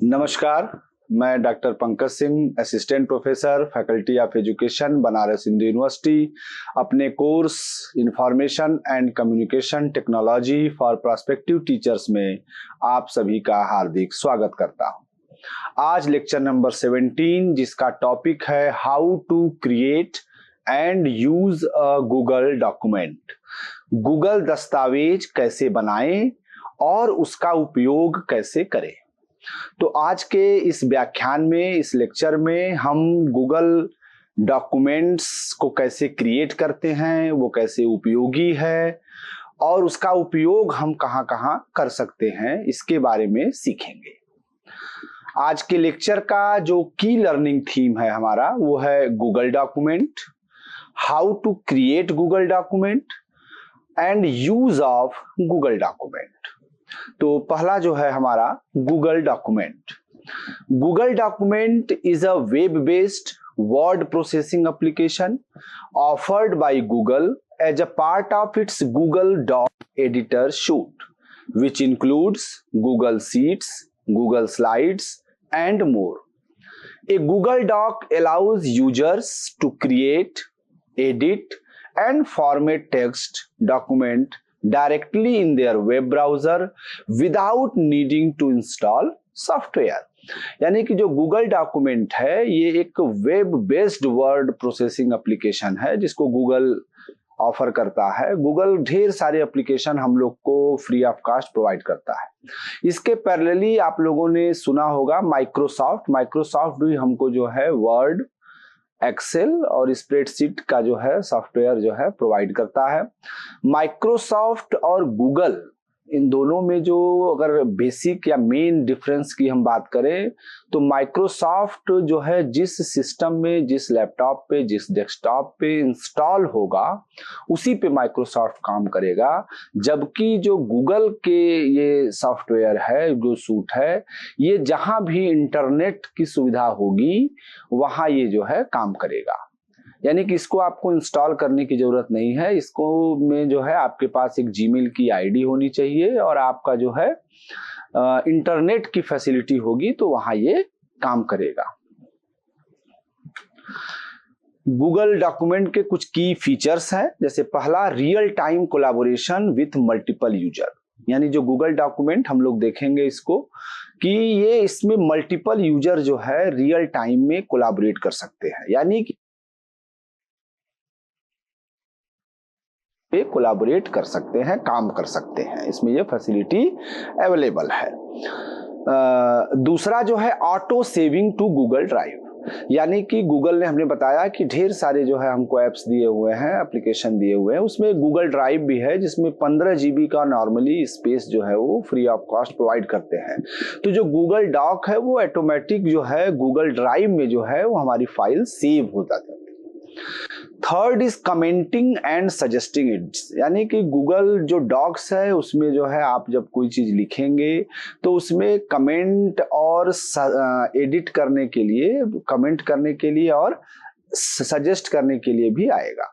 नमस्कार, मैं doctor Pankaj Singh, assistant professor, faculty of education, Banaras Hindu university, अपने course information and communication technology for prospective teachers में आप सभी का हार्दिक स्वागत करता हूं। आज लेक्चर नंबर 17 जिसका टॉपिक है how to create and use a Google document. Google दस्तावेज कैसे बनाएं और उसका उपयोग कैसे करें। तो आज के इस व्याख्यान में, इस लेक्चर में हम गूगल डॉक्यूमेंट्स को कैसे क्रिएट करते हैं, वो कैसे उपयोगी है और उसका उपयोग हम कहां कहां कर सकते हैं, इसके बारे में सीखेंगे। आज के लेक्चर का जो की लर्निंग थीम है हमारा, वो है Google document, how to create Google document and use of Google document. तो पहला जो है हमारा Google document. Google document is a web based word processing application offered by Google as a part of its Google doc editor suite, which includes Google Sheets, Google Slides, and more. A Google Doc allows users to create, edit, and format text document directly in their web browser without needing to install software. यानी कि जो Google document है ये एक web based word processing application है जिसको Google offer करता है। गूगल ढेर सारे एप्लीकेशन हम लोग को फ्री ऑफ कास्ट प्रोवाइड करता है। इसके पैरेलली आप लोगों ने सुना होगा माइक्रोसॉफ्ट भी हमको जो है वर्ड, एक्सेल और स्प्रेडशीट का जो है सॉफ्टवेयर जो है प्रोवाइड करता है। माइक्रोसॉफ्ट और गूगल, इन दोनों में जो अगर बेसिक या मेन डिफरेंस की हम बात करें तो माइक्रोसॉफ्ट जो है जिस सिस्टम में, जिस लैपटॉप पे, जिस डेस्कटॉप पे इंस्टॉल होगा उसी पे माइक्रोसॉफ्ट काम करेगा, जबकि जो गूगल के ये सॉफ्टवेयर है, जो सूट है, ये जहां भी इंटरनेट की सुविधा होगी वहां ये जो है काम करेगा। यानी कि इसको आपको इंस्टॉल करने की जरूरत नहीं है। इसको में जो है आपके पास एक जीमेल की आईडी होनी चाहिए और आपका जो है इंटरनेट की फैसिलिटी होगी तो वहां ये काम करेगा। गूगल डॉक्यूमेंट के कुछ की फीचर्स हैं, जैसे पहला real time collaboration with multiple user. यानी जो गूगल डॉक्यूमेंट हम लोग देखेंगे इसको कि ये इसमें मल्टीपल यूजर जो है रियल टाइम में कोलैबोरेट कर सकते हैं, यानी कि पे कोलैबोरेट कर सकते हैं, काम कर सकते हैं, इसमें ये फैसिलिटी अवेलेबल है। दूसरा जो है auto saving to Google drive. यानी कि गूगल ने हमने बताया कि ढेर सारे जो है हमको एप्स दिए हुए हैं, एप्लीकेशन दिए हुए हैं, उसमें गूगल ड्राइव भी है जिसमें 15 GB का नॉर्मली स्पेस जो है वो फ्री ऑफ कॉस्ट प्रोवाइड करते हैं। तो जो गूगल डॉक है वो ऑटोमेटिक जो है गूगल ड्राइव में जो है वो हमारी फाइल सेव हो जाती है। Third is commenting and suggesting it. यानी कि गूगल जो डॉक्स है उसमें जो है आप जब कोई चीज लिखेंगे तो उसमें कमेंट और एडिट करने के लिए, कमेंट करने के लिए और सजेस्ट करने के लिए भी आएगा।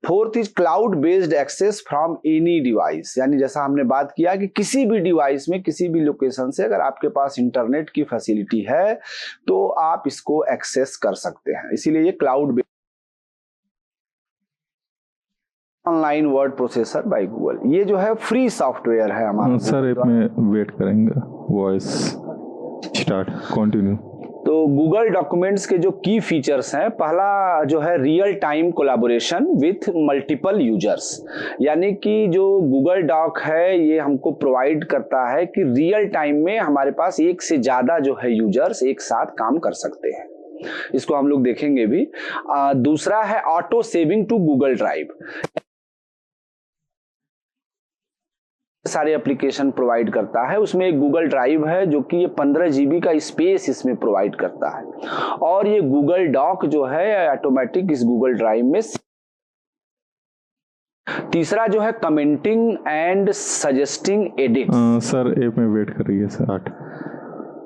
Fourth is cloud based access from any device. यानी जैसा हमने बात किया कि किसी भी डिवाइस में, किसी भी लोकेशन से अगर आपके पास इंटरनेट की फैसिलिटी है तो आप इसको एक्सेस कर सकते हैं, इसीलिए ये cloud online word processor by Google. ये जो है फ्री सॉफ्टवेयर है हमारा। सर एक में वेट करेंगे, वॉइस स्टार्ट कंटिन्यू। तो गूगल डॉक्यूमेंट्स के जो की फीचर्स हैं, पहला जो है real time collaboration with multiple users. यानी कि जो गूगल डॉक है ये हमको प्रोवाइड करता है कि रियल टाइम में हमारे पास एक से ज्यादा जो है यूजर्स एक साथ काम कर सकते हैं, इसको हम लोग देखेंगे भी। दूसरा है auto saving to Google drive. सारे एप्लीकेशन प्रोवाइड करता है, उसमें एक गूगल ड्राइव है जो कि ये 15 GB का स्पेस इसमें प्रोवाइड करता है और ये गूगल डॉक जो है ऑटोमेटिक इस गूगल ड्राइव में। तीसरा जो है commenting and suggesting edit. Sir एक में वेट कर रही है सर 8।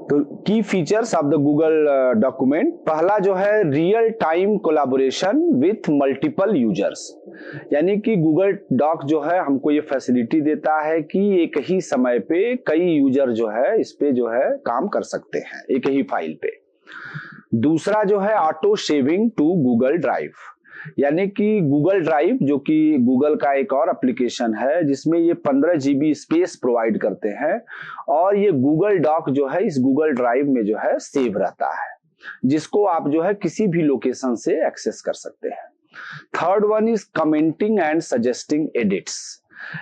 तो की features of the Google document, पहला जो है real time collaboration with multiple users, यानी कि गूगल डॉक जो है हमको ये फैसिलिटी देता है कि एक ही समय पे कई यूजर जो है इस पे जो है काम कर सकते हैं एक ही फाइल पे। दूसरा जो है auto saving to Google drive, यानी कि गूगल ड्राइव जो कि गूगल का एक और एप्लीकेशन है जिसमें ये 15 GB स्पेस प्रोवाइड करते हैं और ये गूगल डॉक जो है इस गूगल ड्राइव में जो है सेव रहता है, जिसको आप जो है किसी भी लोकेशन से एक्सेस कर सकते हैं। Third one is commenting and suggesting edits,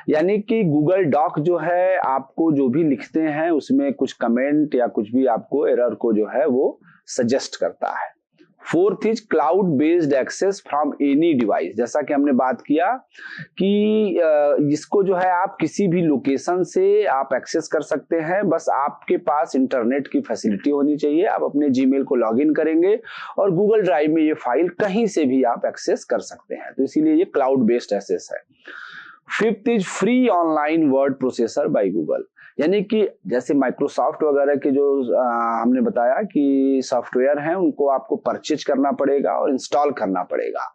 यानी कि गूगल डॉक जो है आपको जो भी लिखते हैं उसमें कुछ कमेंट या कुछ भी आपको एरर को जो है वो सजेस्ट करता है। Fourth is cloud based access from any device, जैसा कि हमने बात किया कि इसको जो है आप किसी भी लोकेशन से आप एक्सेस कर सकते हैं, बस आपके पास इंटरनेट की फैसिलिटी होनी चाहिए। आप अपने जीमेल को लॉगिन करेंगे और गूगल ड्राइव में ये फाइल कहीं से भी आप एक्सेस कर सकते हैं, तो इसीलिए ये क्लाउड बेस्ड एक्सेस है। Fifth is free online word processor by Google, यानी कि जैसे माइक्रोसॉफ्ट वगैरह के जो हमने बताया कि सॉफ्टवेयर हैं उनको आपको परचेज करना पड़ेगा और इंस्टॉल करना पड़ेगा,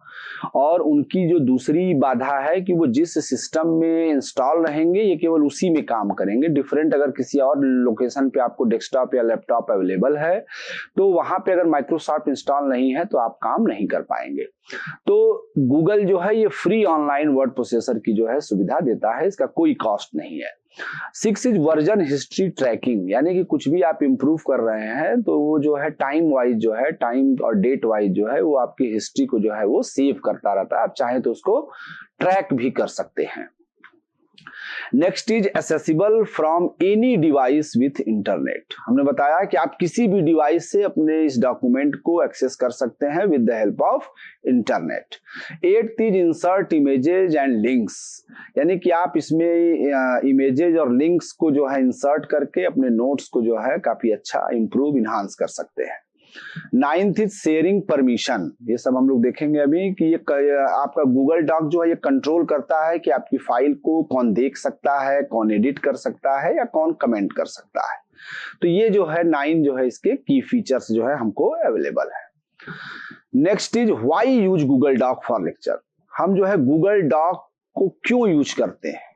और उनकी जो दूसरी बाधा है कि वो जिस सिस्टम में इंस्टॉल रहेंगे ये केवल उसी में काम करेंगे। डिफरेंट अगर किसी और लोकेशन पे आपको डेस्कटॉप या लैपटॉप अवेलेबल है तो वहां पे अगर माइक्रोसॉफ्ट इंस्टॉल नहीं है तो आप काम नहीं कर पाएंगे। तो गूगल जो है ये फ्री ऑनलाइन वर्ड प्रोसेसर की जो है सुविधा देता है, इसका कोई कॉस्ट नहीं है। 6 इज वर्जन हिस्ट्री ट्रैकिंग, यानी कि कुछ भी आप इंप्रूव कर रहे हैं तो वो जो है टाइम वाइज जो है टाइम और डेट वाइज जो है वो आपकी हिस्ट्री को जो है वो सेव करता रहता है, आप चाहे तो उसको ट्रैक भी कर सकते हैं। Next is accessible from any device with internet, हमने बताया कि आप किसी भी डिवाइस से अपने इस डॉक्यूमेंट को एक्सेस कर सकते हैं with the help of internet. 8th is insert images and links, यानी कि आप इसमें इमेजेस और लिंक्स को जो है इंसर्ट करके अपने नोट्स को जो है काफी अच्छा इंप्रूव इनहांस कर सकते हैं। 9th इज शेयरिंग परमिशन, ये सब हम लोग देखेंगे अभी कि ये आपका गूगल डॉक जो है ये कंट्रोल करता है कि आपकी फाइल को कौन देख सकता है, कौन एडिट कर सकता है या कौन कमेंट कर सकता है। तो ये जो है 9 जो है इसके की फीचर्स जो है हमको अवेलेबल है। Next is why use Google doc for lecture, हम जो है गूगल डॉक को क्यों यूज करते हैं।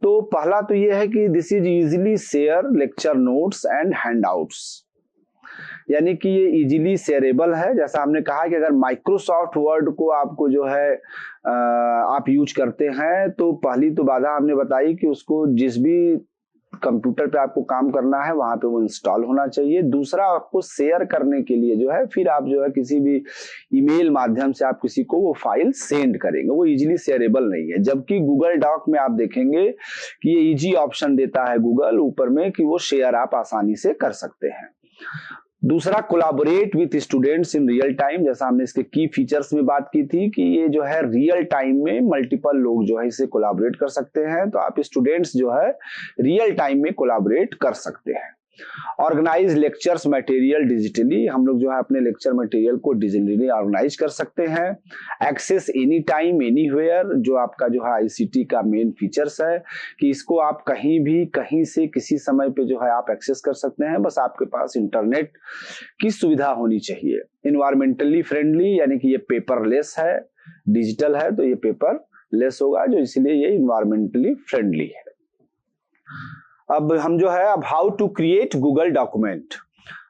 तो पहला तो ये है कि this is easily share lecture notes and handouts, यानी कि ये इजीली शेयरेबल है। जैसा हमने कहा कि अगर माइक्रोसॉफ्ट वर्ड को आपको जो है आप यूज करते हैं तो पहली तो बाधा हमने बताई कि उसको जिस भी कंप्यूटर पे आपको काम करना है वहां पे वो इंस्टॉल होना चाहिए। दूसरा, आपको शेयर करने के लिए जो है फिर आप जो है किसी भी ईमेल माध्यम से आप किसी को वो फाइल सेंड करेंगे, वो इजीली शेयरेबल नहीं है। जबकि गूगल डॉक में आप देखेंगे कि ये इजी ऑप्शन देता है गूगल ऊपर में कि वो शेयर आप आसानी से कर सकते हैं। दूसरा, collaborate with students in real time, जैसा हमने इसके की फीचर्स में बात की थी कि ये जो है रियल टाइम में मल्टीपल लोग जो है इसे कोलैबोरेट कर सकते हैं, तो आप स्टूडेंट्स जो है रियल टाइम में कोलैबोरेट कर सकते हैं। ऑर्गेनाइज लेक्चर्स मटेरियल डिजिटली, हम लोग जो है अपने लेक्चर मटेरियल को डिजिटली ऑर्गेनाइज कर सकते हैं। एक्सेस एनी टाइम एनीवेयर, जो आपका जो है आईसीटी का मेन फीचर्स है कि इसको आप कहीं भी कहीं से किसी समय पे जो है आप एक्सेस कर सकते हैं, बस आपके पास इंटरनेट की सुविधा होनी चाहिए। इन्वायरमेंटली फ्रेंडली, यानी कि ये पेपरलेस है, डिजिटल है तो ये पेपरलेस होगा, जो इसलिए ये इन्वायरमेंटली फ्रेंडली है। अब हम जो है अब how to create Google document,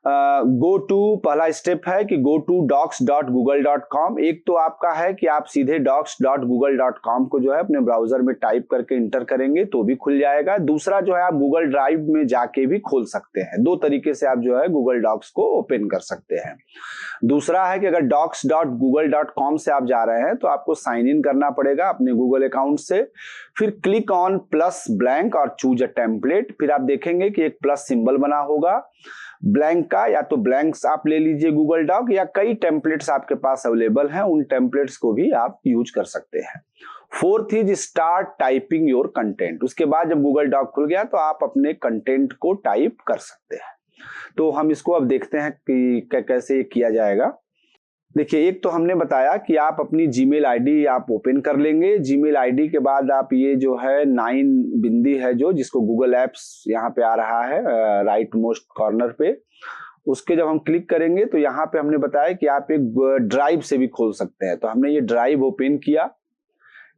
go to, पहला स्टेप है कि गो टू docs.google.com। एक तो आपका है कि आप सीधे docs.google.com को जो है अपने ब्राउजर में टाइप करके इंटर करेंगे तो भी खुल जाएगा। दूसरा जो है आप गूगल ड्राइव में जाके भी खोल सकते हैं, दो तरीके से आप जो है गूगल डॉक्स को ओपन कर सकते हैं। दूसरा है कि अगर docs.google.com से आप जा रहे हैं तो आपको साइन इन करना पड़ेगा अपने गूगल अकाउंट से, फिर क्लिक ऑन प्लस ब्लैंक और चूज अ टेम्पलेट। फिर आप देखेंगे कि एक प्लस सिंबल बना होगा ब्लैंक का, या तो ब्लैंक्स आप ले लीजिए गूगल डॉक, या कई टेम्पलेट्स आपके पास अवेलेबल हैं, उन टेम्पलेट्स को भी आप यूज कर सकते हैं। Fourth is start typing your content, उसके बाद जब गूगल डॉक खुल गया तो आप अपने कंटेंट को टाइप कर सकते हैं। तो हम इसको अब देखते हैं कि कैसे किया जाएगा। देखिए, एक तो हमने बताया कि आप अपनी जीमेल आईडी आप ओपन कर लेंगे। जीमेल आईडी के बाद आप ये जो है 9 बिंदी है जो जिसको गूगल एप्स यहाँ पे आ रहा है राइट मोस्ट कॉर्नर पे, उसके जब हम क्लिक करेंगे तो यहाँ पे हमने बताया कि आप एक ड्राइव से भी खोल सकते हैं। तो हमने ये ड्राइव ओपन किया,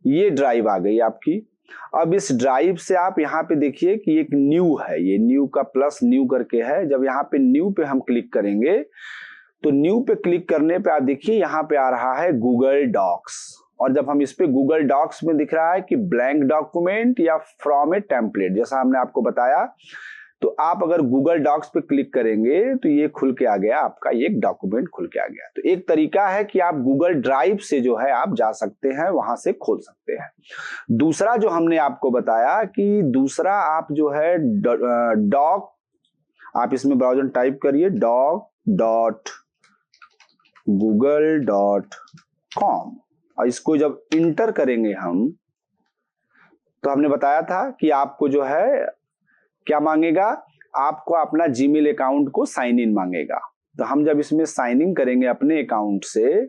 ये ड्राइव आ गई आपकी। अब इस ड्राइव से आप यहाँ पे देखिए कि एक न्यू है, ये न्यू का प्लस न्यू करके है। जब यहाँ पे न्यू पे हम क्लिक करेंगे तो न्यू पे क्लिक करने पे आप देखिए यहाँ पे आ रहा है गूगल डॉक्स, और जब हम इस पे गूगल डॉक्स में दिख रहा है कि ब्लैंक डॉक्यूमेंट या फ्रॉम ए टेम्पलेट, जैसा हमने आपको बताया, तो आप अगर गूगल डॉक्स पे क्लिक करेंगे तो ये खुल के आ गया, आपका ये एक डॉक्यूमेंट खुल के आ गया। तो एक तरीका है कि आप गूगल ड्राइव से जो है आप जा सकते हैं, वहां से खोल सकते हैं। दूसरा जो हमने आपको बताया कि दूसरा आप जो है डॉक, आप इसमें ब्राउजर टाइप करिए doc.google.com, और इसको जब इंटर करेंगे हम, तो हमने बताया था कि आपको जो है क्या मांगेगा, आपको अपना जीमेल अकाउंट को साइन इन मांगेगा। तो हम जब इसमें साइन इन करेंगे अपने अकाउंट से,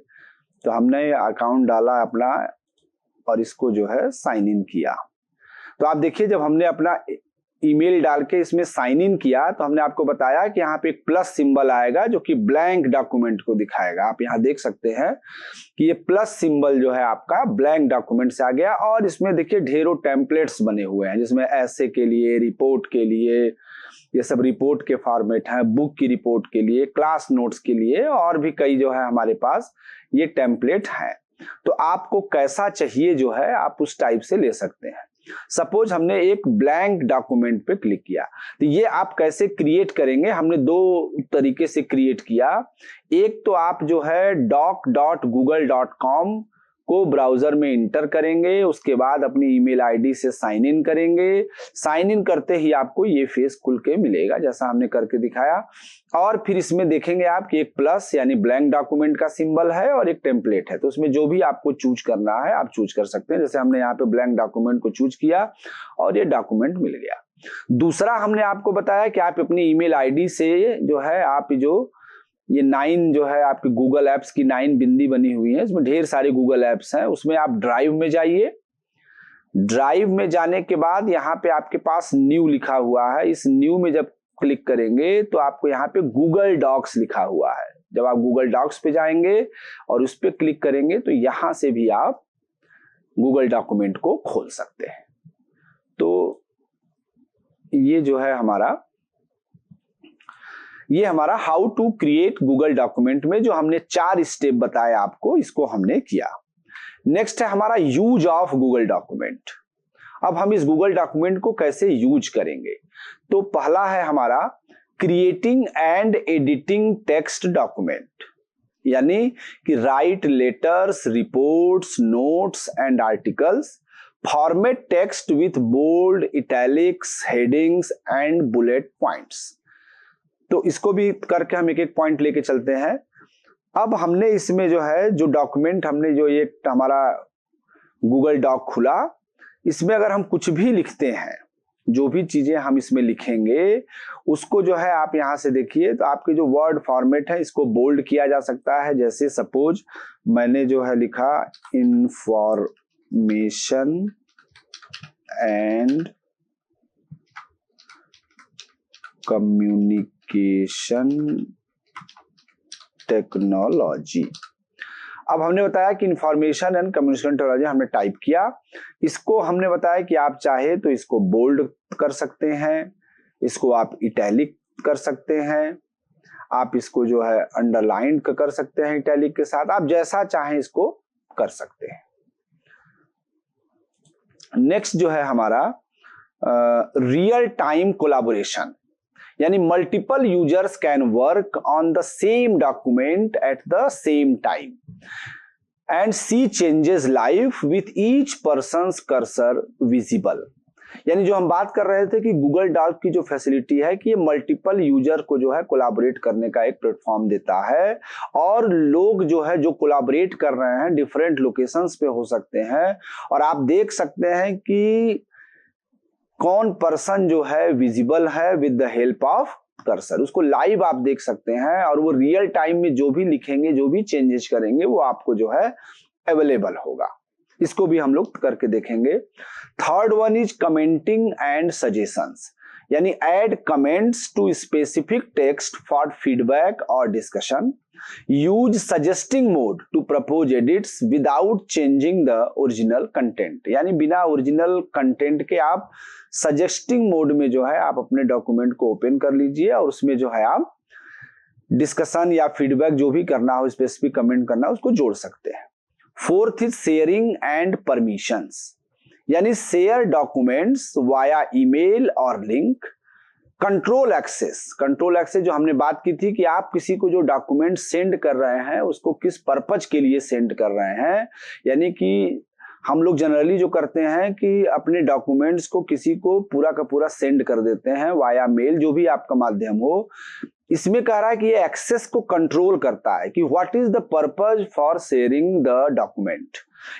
तो हमने अकाउंट डाला अपना और इसको जो है साइन इन किया। तो आप देखिए जब हमने अपना ईमेल डाल के इसमें साइन इन किया तो हमने आपको बताया कि यहाँ पे एक प्लस सिंबल आएगा जो कि ब्लैंक डॉक्यूमेंट को दिखाएगा। आप यहाँ देख सकते हैं कि ये प्लस सिंबल जो है आपका ब्लैंक डॉक्यूमेंट से आ गया, और इसमें देखिए ढेरों टेम्पलेट्स बने हुए हैं, जिसमें ऐसे के लिए, रिपोर्ट के लिए, ये सब रिपोर्ट के फॉर्मेट हैं, बुक की रिपोर्ट के लिए, क्लास नोट्स के लिए, और भी कई जो है हमारे पास ये टेम्पलेट हैं। तो आपको कैसा चाहिए जो है आप उस टाइप से ले सकते हैं। सपोज हमने एक ब्लैंक डॉक्यूमेंट पे क्लिक किया, तो ये आप कैसे क्रिएट करेंगे, हमने दो तरीके से क्रिएट किया। एक तो आप जो है doc.google.com को ब्राउजर में इंटर करेंगे, उसके बाद अपनी ईमेल आईडी से साइन इन करेंगे। साइन इन करते ही आपको ये फेस खुल के मिलेगा जैसा हमने करके दिखाया, और फिर इसमें देखेंगे आप कि एक प्लस यानी ब्लैंक डॉक्यूमेंट का सिंबल है और एक टेम्पलेट है, तो उसमें जो भी आपको चूज करना है आप चूज कर सकते हैं। जैसे हमने यहाँ पे ब्लैंक डॉक्यूमेंट को चूज किया और ये डॉक्यूमेंट मिल गया। दूसरा हमने आपको बताया कि आप अपनी ईमेल आईडी से जो है आप जो ये 9 जो है आपकी गूगल एप्स की 9 बिंदी बनी हुई है, इसमें ढेर सारे गूगल एप्स हैं, उसमें आप ड्राइव में जाइए। ड्राइव में जाने के बाद यहाँ पे आपके पास न्यू लिखा हुआ है, इस न्यू में जब क्लिक करेंगे तो आपको यहाँ पे गूगल डॉक्स लिखा हुआ है। जब आप गूगल डॉक्स पे जाएंगे और उस पर क्लिक करेंगे तो यहां से भी आप गूगल डॉक्यूमेंट को खोल सकते हैं। तो ये जो है ये हमारा how to create Google document में जो हमने 4 स्टेप बताए आपको, इसको हमने किया। नेक्स्ट है हमारा यूज ऑफ गूगल डॉक्यूमेंट। अब हम इस गूगल डॉक्यूमेंट को कैसे यूज करेंगे, तो पहला है हमारा creating and editing text document, यानी कि write letters, reports, notes and articles, format text with bold, italics, headings and bullet points. तो इसको भी करके हम एक एक पॉइंट लेके चलते हैं। अब हमने इसमें जो है जो डॉक्यूमेंट हमने जो ये हमारा गूगल डॉक खुला, इसमें अगर हम कुछ भी लिखते हैं, जो भी चीजें हम इसमें लिखेंगे उसको जो है आप यहां से देखिए तो आपके जो वर्ड फॉर्मेट है इसको बोल्ड किया जा सकता है। जैसे सपोज मैंने जो है लिखा इंफॉर्मेशन एंड कम्युनिकेशन टेक्नोलॉजी। अब हमने बताया कि इंफॉर्मेशन एंड कम्युनिकेशन टेक्नोलॉजी हमने टाइप किया, इसको हमने बताया कि आप चाहे तो इसको बोल्ड कर सकते हैं, इसको आप इटैलिक कर सकते हैं, आप इसको जो है अंडरलाइन कर सकते हैं इटैलिक के साथ, आप जैसा चाहें इसको कर सकते हैं। नेक्स्ट जो है हमारा रियल टाइम कोलैबोरेशन, यानी multiple users can work on the same document at the same time and see changes live with each person's cursor visible. यानी जो हम बात कर रहे थे कि गूगल डॉक की जो फैसिलिटी है कि ये मल्टीपल यूजर को जो है कोलैबोरेट करने का एक प्लेटफॉर्म देता है, और लोग जो है जो कोलैबोरेट कर रहे हैं डिफरेंट लोकेशंस पे हो सकते हैं, और आप देख सकते हैं कि कौन पर्सन जो है विजिबल है with the help of cursor, उसको लाइव आप देख सकते हैं और वो रियल टाइम में जो भी लिखेंगे, जो भी चेंजेस करेंगे वो आपको जो है अवेलेबल होगा। इसको भी हम लोग करके देखेंगे। Third one is commenting and suggestions, यानी add comments to specific text for feedback और discussion. Use suggesting mode to propose edits without changing the original content, यानी बिना ओरिजिनल कंटेंट के आप सजेस्टिंग मोड में जो है आप अपने डॉक्यूमेंट को ओपन कर लीजिए और उसमें जो है आप डिस्कशन या फीडबैक जो भी करना हो, स्पेसिफिक कमेंट करना हो, उसको जोड़ सकते हैं। Fourth is sharing and permissions, यानी शेयर डॉक्यूमेंट्स वाया ईमेल और link. Control access, control access जो हमने बात की थी कि आप किसी को जो डॉक्यूमेंट सेंड कर रहे हैं उसको किस पर्पज के लिए सेंड कर रहे हैं, यानी कि हम लोग जनरली जो करते हैं कि अपने डॉक्यूमेंट्स को किसी को पूरा का पूरा सेंड कर देते हैं वाया मेल, जो भी आपका माध्यम हो। इसमें कह रहा है कि ये एक्सेस को कंट्रोल करता है कि what is the purpose for sharing the document,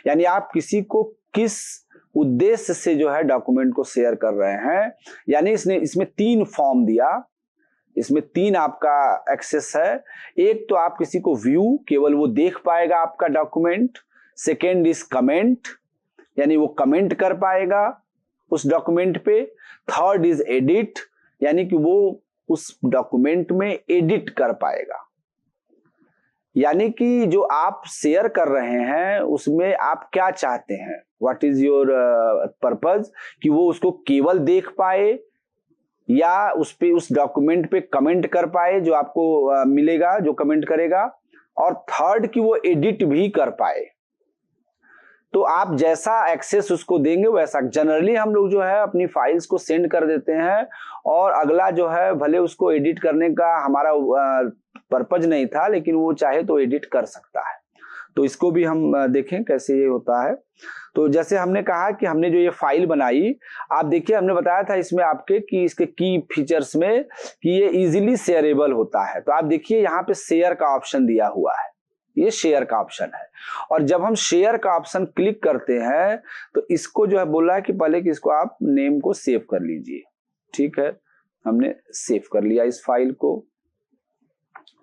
यानी आप किसी को किस उद्देश्य से जो है डॉक्यूमेंट को शेयर कर रहे हैं। यानी इसमें 3 फॉर्म दिया, इसमें 3 आपका एक्सेस है। एक तो आप किसी को व्यू, केवल वो देख पाएगा आपका डॉक्यूमेंट। सेकेंड इज कमेंट, यानी वो कमेंट कर पाएगा उस डॉक्यूमेंट पे। थर्ड इज एडिट, यानी कि वो उस डॉक्यूमेंट में एडिट कर पाएगा, यानी कि जो आप शेयर कर रहे हैं उसमें आप क्या चाहते हैं, व्हाट इज योर पर्पज, कि वो उसको केवल देख पाए या उस डॉक्यूमेंट पे कमेंट कर पाए जो आपको मिलेगा, जो कमेंट करेगा। और थर्ड कि वो एडिट भी कर पाए। तो आप जैसा एक्सेस उसको देंगे वैसा, जनरली हम लोग जो है अपनी फाइल्स को सेंड कर देते हैं और अगला जो है भले उसको एडिट करने का हमारा पर्पज नहीं था, लेकिन वो चाहे तो एडिट कर सकता है। तो इसको भी हम देखें कैसे ये होता है। तो जैसे हमने कहा कि हमने जो ये फाइल बनाई, आप देखिए हमने बताया था इसमें आपके कि इसके की फीचर्स में कि ये इजीली शेयरेबल होता है। तो आप देखिए यहाँ पे शेयर का ऑप्शन दिया हुआ है, ये शेयर का ऑप्शन है। और जब हम शेयर का ऑप्शन क्लिक करते हैं तो इसको जो है बोला है कि पहले कि इसको आप नेम को सेव कर लीजिए। ठीक है, हमने सेव कर लिया इस फाइल को।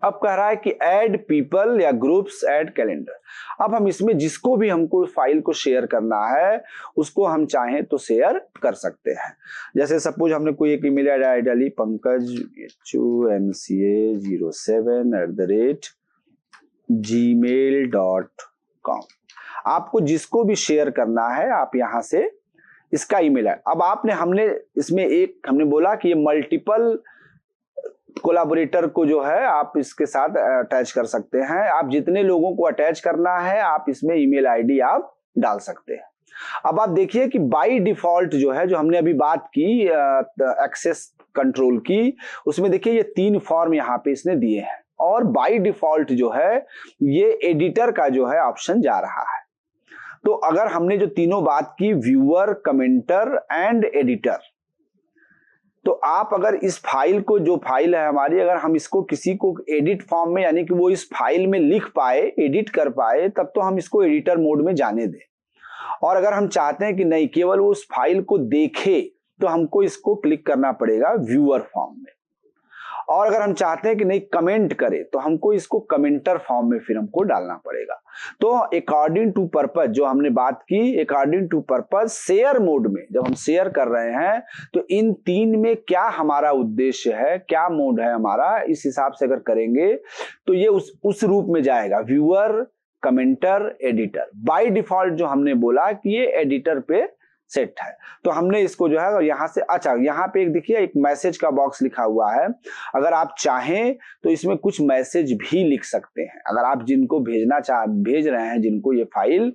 अब कह रहा है कि ऐड पीपल या ग्रुप्स, ऐड कैलेंडर। अब हम इसमें जिसको भी हमको फाइल को शेयर करना है उसको हम चाहें तो शेयर कर सकते हैं। जैसे सपोज हमने कोई एक ईमेल आईडी डाली, pankaj.mca07@gmail.com। आपको जिसको भी शेयर करना है आप यहां से इसका ईमेल है। अब हमने इसमें हमने बोला कि ये मल्टीपल कोलैबोरेटर को जो है आप इसके साथ अटैच कर सकते हैं। आप जितने लोगों को अटैच करना है आप इसमें ईमेल आईडी आप डाल सकते हैं। अब आप देखिए कि बाय डिफॉल्ट जो है, जो हमने अभी बात की एक्सेस कंट्रोल की, उसमें देखिए ये 3 फॉर्म यहाँ पे इसने दिए हैं और बाय डिफॉल्ट जो है ये एडिटर का जो है ऑप्शन जा रहा है। तो अगर हमने जो तीनों बात की, व्यूअर, कमेंटर एंड एडिटर, तो आप अगर इस फाइल को, जो फाइल है हमारी, अगर हम इसको किसी को एडिट फॉर्म में, यानी कि वो इस फाइल में लिख पाए, एडिट कर पाए, तब तो हम इसको एडिटर मोड में जाने दें। और अगर हम चाहते हैं कि नहीं केवल वो उस फाइल को देखे तो हमको इसको क्लिक करना पड़ेगा व्यूअर फॉर्म में। और अगर हम चाहते हैं कि नहीं कमेंट करे तो हमको इसको कमेंटर फॉर्म में फिर हमको डालना पड़ेगा। तो अकॉर्डिंग टू पर्पज जो हमने बात की, according to purpose share mode में जब हम शेयर कर रहे हैं तो इन 3 में क्या हमारा उद्देश्य है, क्या मोड है हमारा, इस हिसाब से अगर करेंगे तो ये उस रूप में जाएगा, viewer, commenter, editor. By default जो हमने बोला कि ये एडिटर पे सेट है, तो हमने इसको जो है यहां से, अच्छा यहाँ पे एक देखिए एक मैसेज का बॉक्स लिखा हुआ है। अगर आप चाहें तो इसमें कुछ मैसेज भी लिख सकते हैं। अगर आप जिनको भेज रहे हैं जिनको ये फाइल,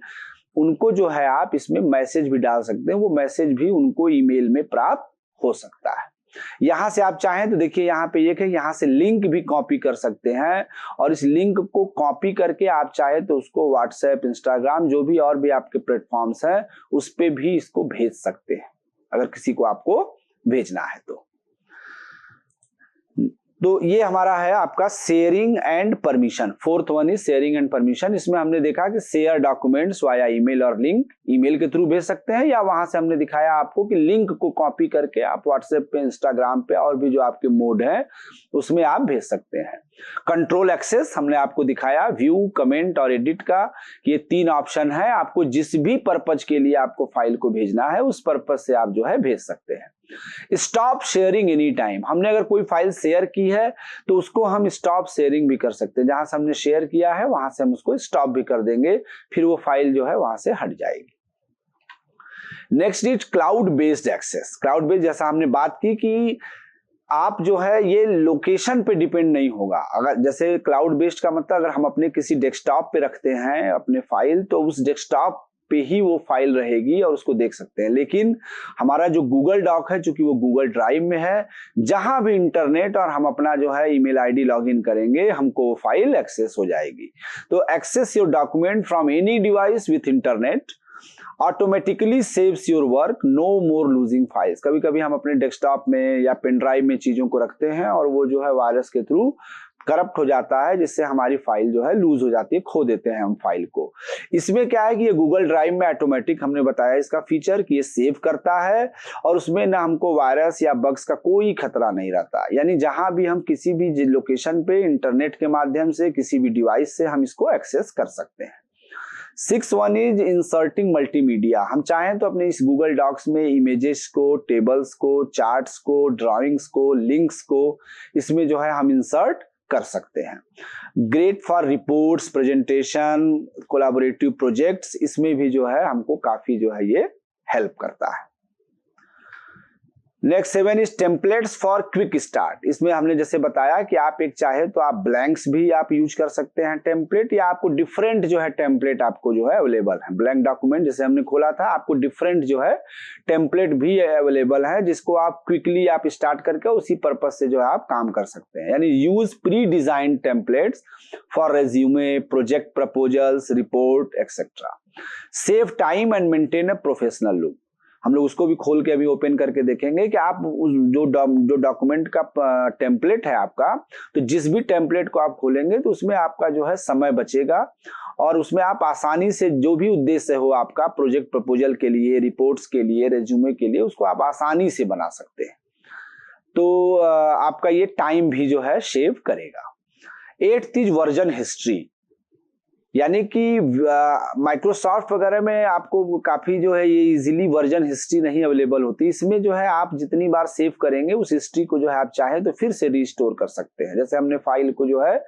उनको जो है आप इसमें मैसेज भी डाल सकते हैं, वो मैसेज भी उनको ईमेल में प्राप्त हो सकता है। यहां से आप चाहें तो देखिए यहाँ पे एक है, यहाँ से लिंक भी कॉपी कर सकते हैं और इस लिंक को कॉपी करके आप चाहे तो उसको व्हाट्सएप, इंस्टाग्राम, जो भी और भी आपके प्लेटफॉर्म्स हैं उस पे भी इसको भेज सकते हैं अगर किसी को आपको भेजना है तो। तो ये हमारा है आपका sharing and permission. Fourth one is sharing and permission. इसमें हमने देखा कि शेयर डॉक्यूमेंट्स वाया ईमेल और लिंक, ईमेल के थ्रू भेज सकते हैं या वहां से हमने दिखाया आपको कि लिंक को कॉपी करके आप व्हाट्सएप पे, इंस्टाग्राम पे और भी जो आपके मोड है उसमें आप भेज सकते हैं। कंट्रोल एक्सेस हमने आपको दिखाया, व्यू, कमेंट और एडिट का, ये 3 ऑप्शन है। आपको जिस भी पर्पज के लिए आपको फाइल को भेजना है उस पर्पज से आप जो है भेज सकते हैं। स्टॉप शेयरिंग एनी टाइम, हमने अगर कोई फाइल शेयर की है तो उसको हम स्टॉप शेयरिंग भी कर सकते हैं। जहां से हमने शेयर किया है वहां से हम उसको स्टॉप भी कर देंगे, फिर वो फाइल जो है वहां से हट जाएगी। Next is cloud based access. Cloud based जैसा हमने बात की कि आप जो है ये लोकेशन पे डिपेंड नहीं होगा। अगर जैसे क्लाउड बेस्ड का मतलब अगर हम अपने किसी डेस्कटॉप पे रखते हैं अपने फाइल, तो उस डेस्कटॉप पे ही वो फाइल रहेगी और उसको देख सकते हैं। लेकिन हमारा जो गूगल डॉक है, चूंकि वो गूगल ड्राइव में है, जहां भी इंटरनेट और हम अपना जो है ईमेल आईडी लॉगिन करेंगे हमको वो फाइल एक्सेस हो जाएगी। तो access your document from any device with internet automatically saves your work, no more losing files. कभी कभी हम अपने डेस्कटॉप में या पेन ड्राइव में चीजों को रखते हैं और वो जो है वायरस के थ्रू करप्ट हो जाता है, जिससे हमारी फाइल जो है लूज हो जाती है, खो देते हैं हम फाइल को। इसमें क्या है कि ये गूगल ड्राइव में ऑटोमेटिक हमने बताया इसका फीचर कि ये सेव करता है और उसमें ना हमको वायरस या बग्स का कोई खतरा नहीं रहता। यानी जहां भी हम किसी भी लोकेशन पे इंटरनेट के माध्यम से किसी भी डिवाइस से हम इसको एक्सेस कर सकते हैं। 6 वन इज इंसर्टिंग मल्टीमीडिया। हम चाहें तो अपने इस गूगल डॉक्स में इमेजेस को, टेबल्स को, चार्ट्स को, ड्राइंग्स को, लिंक्स को इसमें जो है हम इंसर्ट कर सकते हैं। Great for reports, presentation, collaborative projects, इसमें भी जो है हमको काफी जो है ये हेल्प करता है। Next 7 is templates for quick start. इसमें हमने जैसे बताया कि आप एक चाहे तो आप ब्लैंक्स भी आप यूज कर सकते हैं टेम्पलेट, या आपको डिफरेंट जो है टेम्पलेट आपको जो है अवेलेबल है। ब्लैंक डॉक्यूमेंट जैसे हमने खोला था, आपको डिफरेंट जो है टेम्पलेट भी अवेलेबल है जिसको आप क्विकली आप स्टार्ट करके उसी पर्पज से जो है आप काम कर सकते हैं। यानी use pre design templates for resume, project proposals, report etcetera. Save time and maintain a professional look. हम लोग उसको भी खोल के अभी ओपन करके देखेंगे कि आप जो डॉक्यूमेंट का टेम्पलेट है आपका, तो जिस भी टेम्पलेट को आप खोलेंगे तो उसमें आपका जो है समय बचेगा और उसमें आप आसानी से जो भी उद्देश्य हो आपका प्रोजेक्ट प्रपोजल के लिए, रिपोर्ट्स के लिए, रेज्यूमे के लिए, उसको आप आसानी से बना सकते हैं। तो आपका ये टाइम भी जो है सेव करेगा। 8th is version history. यानी कि माइक्रोसॉफ्ट वगैरह में आपको काफी जो है ये इजीली वर्जन हिस्ट्री नहीं अवेलेबल होती। इसमें जो है आप जितनी बार सेव करेंगे उस हिस्ट्री को जो है आप चाहे तो फिर से रिस्टोर कर सकते हैं। जैसे हमने फाइल को जो है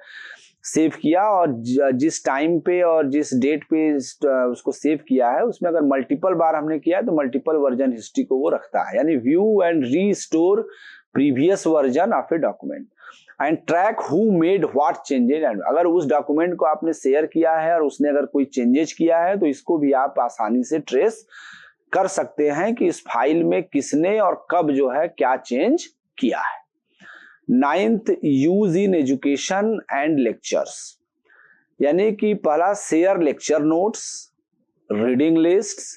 सेव किया और जिस टाइम पे और जिस डेट पे उसको सेव किया है उसमें अगर मल्टीपल बार हमने किया है तो मल्टीपल वर्जन हिस्ट्री को वो रखता है। यानी view and restore previous version of a document and track who made what changes. And अगर उस डॉक्यूमेंट को आपने शेयर किया है और उसने अगर कोई चेंजेज किया है तो इसको भी आप आसानी से ट्रेस कर सकते हैं कि इस फाइल में किसने और कब जो है क्या चेंज किया है। 9th use in education and lectures. यानी कि पहला share lecture notes, reading lists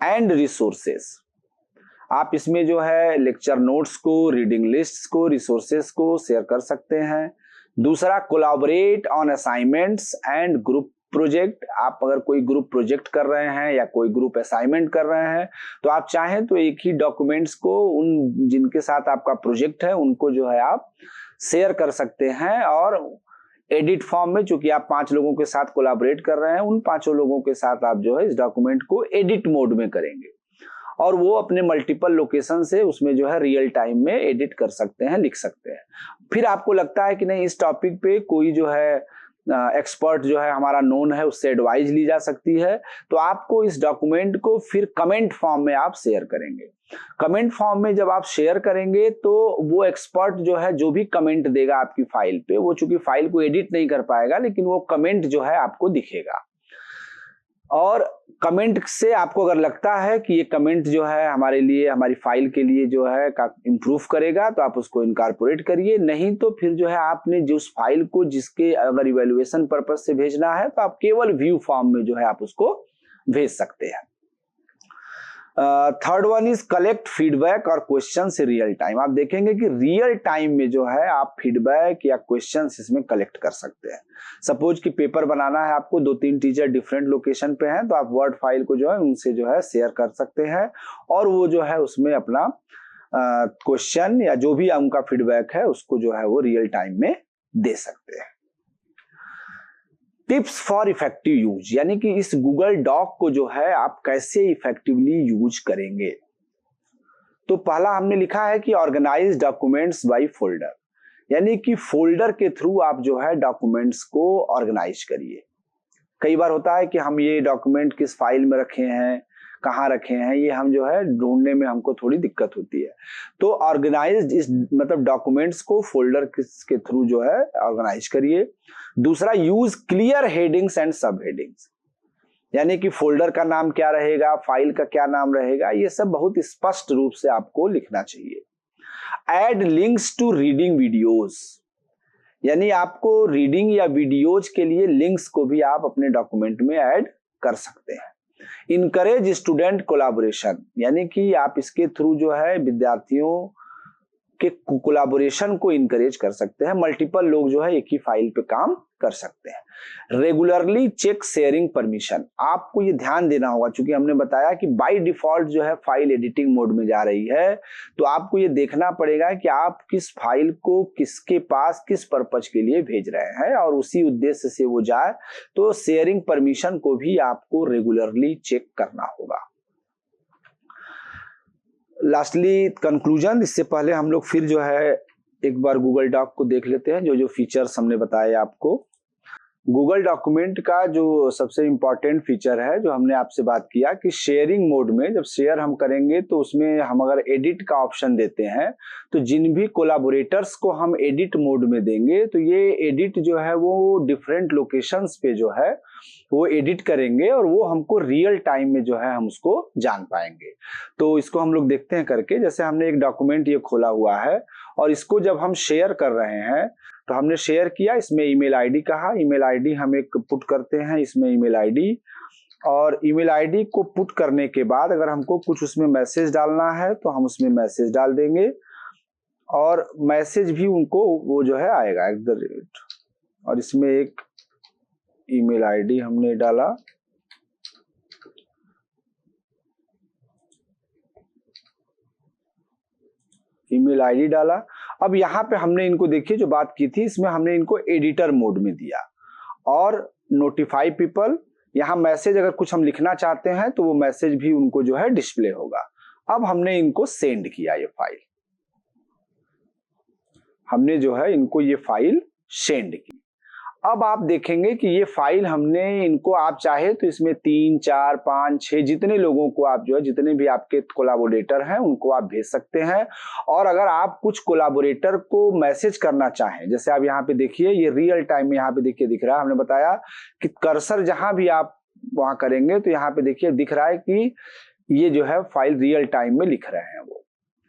and resources. आप इसमें जो है लेक्चर नोट्स को, रीडिंग लिस्ट्स को, रिसोर्सेस को शेयर कर सकते हैं। दूसरा, collaborate on assignments and group project. आप अगर कोई ग्रुप प्रोजेक्ट कर रहे हैं या कोई ग्रुप असाइनमेंट कर रहे हैं तो आप चाहें तो एक ही डॉक्यूमेंट्स को उन जिनके साथ आपका प्रोजेक्ट है उनको जो है आप शेयर कर सकते हैं और एडिट फॉर्म में, चूंकि आप 5 लोगों के साथ कोलैबोरेट कर रहे हैं, उन 5 लोगों के साथ आप जो है इस डॉक्यूमेंट को एडिट मोड में करेंगे और वो अपने मल्टीपल लोकेशन से उसमें जो है रियल टाइम में एडिट कर सकते हैं, लिख सकते हैं। फिर आपको लगता है कि नहीं इस टॉपिक पे कोई जो है एक्सपर्ट जो है हमारा नोन है, उससे एडवाइस ली जा सकती है, तो आपको इस डॉक्यूमेंट को फिर कमेंट फॉर्म में आप शेयर करेंगे। कमेंट फॉर्म में जब आप शेयर करेंगे तो वो एक्सपर्ट जो है जो भी कमेंट देगा आपकी फाइल पे, वो चूंकि फाइल को एडिट नहीं कर पाएगा लेकिन वो कमेंट जो है आपको दिखेगा। और कमेंट से आपको अगर लगता है कि ये कमेंट जो है हमारे लिए, हमारी फाइल के लिए जो है इम्प्रूव करेगा तो आप उसको इनकॉर्पोरेट करिए। नहीं तो फिर जो है आपने जो उस फाइल को जिसके अगर इवैल्यूएशन पर्पस से भेजना है तो आप केवल व्यू फॉर्म में जो है आप उसको भेज सकते हैं। Third one is collect feedback और क्वेश्चन से रियल टाइम। आप देखेंगे कि रियल टाइम में जो है आप फीडबैक या क्वेश्चन इसमें कलेक्ट कर सकते हैं। सपोज कि पेपर बनाना है आपको, 2-3 टीचर डिफरेंट लोकेशन पे हैं, तो आप वर्ड फाइल को जो है उनसे जो है शेयर कर सकते हैं और वो जो है उसमें अपना क्वेश्चन या जो भी उनका फीडबैक है उसको जो है वो रियल टाइम में दे सकते हैं। टिप्स फॉर इफेक्टिव यूज, यानी कि इस गूगल डॉक को जो है आप कैसे इफेक्टिवली यूज करेंगे। तो पहला हमने लिखा है कि ऑर्गेनाइज डॉक्यूमेंट्स बाय फोल्डर, यानी कि फोल्डर के थ्रू आप जो है डॉक्यूमेंट्स को ऑर्गेनाइज करिए। कई बार होता है कि हम ये डॉक्यूमेंट किस फाइल में रखे हैं, कहाँ रखे हैं, ये हम जो है ढूंढने में हमको थोड़ी दिक्कत होती है। तो ऑर्गेनाइज इस मतलब डॉक्यूमेंट्स को फोल्डर के थ्रू जो है ऑर्गेनाइज करिए। दूसरा, यूज क्लियर हेडिंग्स एंड सब हेडिंग्स, यानी कि फोल्डर का नाम क्या रहेगा, फाइल का क्या नाम रहेगा, ये सब बहुत स्पष्ट रूप से आपको लिखना चाहिए। Add links to reading videos, यानी आपको रीडिंग या वीडियोज के लिए लिंक्स को भी आप अपने डॉक्यूमेंट में ऐड कर सकते हैं। इनकरेज स्टूडेंट कोलैबोरेशन, यानी कि आप इसके थ्रू जो है विद्यार्थियों के कोलैबोरेशन को इनकरेज कर सकते हैं। मल्टीपल लोग जो है एक ही फाइल पे काम कर सकते हैं। रेगुलरली चेक शेयरिंग परमिशन, आपको ये ध्यान देना होगा, क्योंकि हमने बताया कि बाय डिफॉल्ट जो है फाइल एडिटिंग मोड में जा रही है, तो आपको ये देखना पड़ेगा कि आप किस फाइल को किसके पास किस पर्पज के लिए भेज रहे हैं और उसी उद्देश्य से वो जाए। तो शेयरिंग परमिशन को भी आपको रेगुलरली चेक करना होगा। लास्टली कंक्लूजन, इससे पहले हम लोग फिर जो है एक बार गूगल डॉक को देख लेते हैं, जो जो फीचर्स हमने बताए आपको। गूगल डॉक्यूमेंट का जो सबसे इम्पोर्टेंट फीचर है जो हमने आपसे बात किया कि शेयरिंग मोड में जब शेयर हम करेंगे तो उसमें हम अगर एडिट का ऑप्शन देते हैं तो जिन भी कोलैबोरेटर्स को हम एडिट मोड में देंगे तो ये एडिट जो है वो डिफरेंट लोकेशंस पे जो है वो एडिट करेंगे और वो हमको रियल टाइम में जो है हम उसको जान पाएंगे। तो इसको हम लोग देखते हैं करके। जैसे हमने एक डॉक्यूमेंट ये खोला हुआ है और इसको जब हम शेयर कर रहे हैं तो हमने शेयर किया, इसमें ईमेल आईडी कहा, ईमेल आईडी हम एक पुट करते हैं इसमें ईमेल आईडी, और ईमेल आईडी को पुट करने के बाद अगर हमको कुछ उसमें मैसेज डालना है तो हम उसमें मैसेज डाल देंगे और मैसेज भी उनको वो जो है आएगा @ और इसमें एक ईमेल आईडी हमने डाला, ईमेल आईडी डाला। अब यहाँ पे हमने इनको देखिए जो बात की थी इसमें हमने इनको एडिटर मोड में दिया और नोटिफाई पीपल, यहाँ मैसेज अगर कुछ हम लिखना चाहते हैं तो वो मैसेज भी उनको जो है डिस्प्ले होगा। अब हमने इनको सेंड किया, ये फाइल हमने जो है इनको ये फाइल सेंड की। अब आप देखेंगे कि ये फाइल हमने इनको, आप चाहे तो इसमें 3, 4, 5, 6 जितने लोगों को आप जो है जितने भी आपके कोलैबोरेटर हैं उनको आप भेज सकते हैं। और अगर आप कुछ कोलैबोरेटर को मैसेज करना चाहें, जैसे आप यहाँ पे देखिए ये रियल टाइम में यहाँ पे देखिए दिख रहा है, हमने बताया कि कर्सर जहां भी आप वहां करेंगे तो यहाँ पे देखिए दिख रहा है कि ये जो है फाइल रियल टाइम में लिख रहे हैं। वो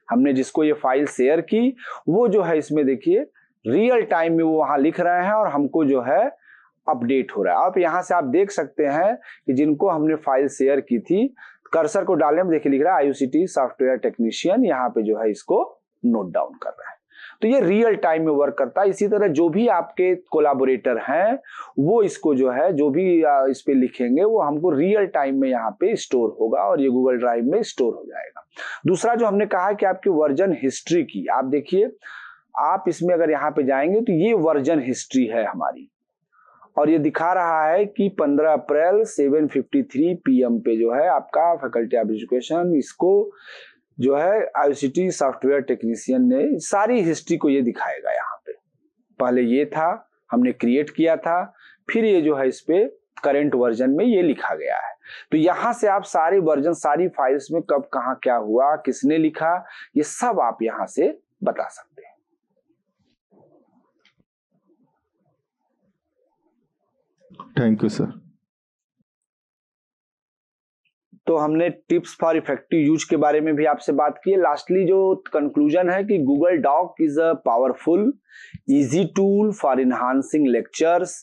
हमने जिसको ये फाइल शेयर की वो जो है इसमें देखिए रियल टाइम में वो वहां लिख रहे हैं और हमको जो है अपडेट हो रहा है। आप यहाँ से आप देख सकते हैं कि जिनको हमने फाइल शेयर की थी, कर्सर को डालने में देखिए लिख रहा है IUCT सॉफ्टवेयर टेक्नीशियन, यहाँ पे जो है इसको नोट डाउन कर रहा है। तो ये रियल टाइम में वर्क करता है। इसी तरह जो भी आपके कोलैबोरेटर हैं वो इसको जो है जो भी इस पे लिखेंगे वो हमको रियल टाइम में यहाँ पे स्टोर होगा और ये गूगल ड्राइव में स्टोर हो जाएगा। दूसरा जो हमने कहा है कि आपकी वर्जन हिस्ट्री की, आप देखिए आप इसमें अगर यहाँ पे जाएंगे तो ये वर्जन हिस्ट्री है हमारी और ये दिखा रहा है कि 15 अप्रैल 7:53 PM पे जो है आपका फैकल्टी ऑफ एजुकेशन इसको जो है IUCT सॉफ्टवेयर टेक्नीशियन ने सारी हिस्ट्री को ये दिखाएगा। यहाँ पे पहले ये था, हमने क्रिएट किया था, फिर ये जो है इस पे करंट वर्जन में ये लिखा गया है। तो यहाँ से आप सारे वर्जन, सारी फाइल्स में कब कहाँ क्या हुआ, किसने लिखा, ये सब आप यहाँ से बता सकते हैं। Thank you sir. तो हमने टिप्स फॉर इफेक्टिव यूज के बारे में भी आपसे बात की है। लास्टली जो कंक्लूजन है कि Google doc is a powerful easy tool for enhancing lectures,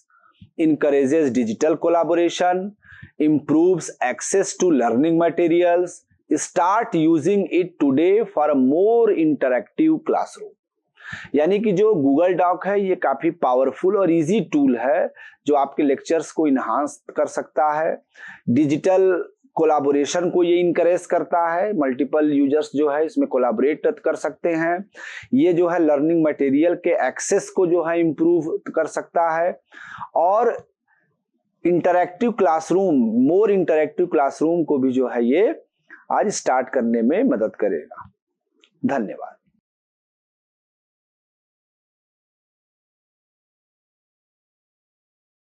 encourages digital collaboration, improves access to learning materials, start using it today for a more interactive classroom. यानी कि जो गूगल डॉक है ये काफी powerful और easy tool है जो आपके लेक्चर्स को इन्हांस कर सकता है। डिजिटल कोलाबोरेशन को ये इनकरेज करता है, मल्टीपल यूजर्स जो है इसमें कोलाबोरेट कर सकते हैं। ये जो है लर्निंग मटेरियल के एक्सेस को जो है इम्प्रूव कर सकता है और इंटरैक्टिव क्लासरूम, मोर इंटरैक्टिव क्लासरूम को भी जो है ये आज स्टार्ट करने में मदद करेगा। धन्यवाद।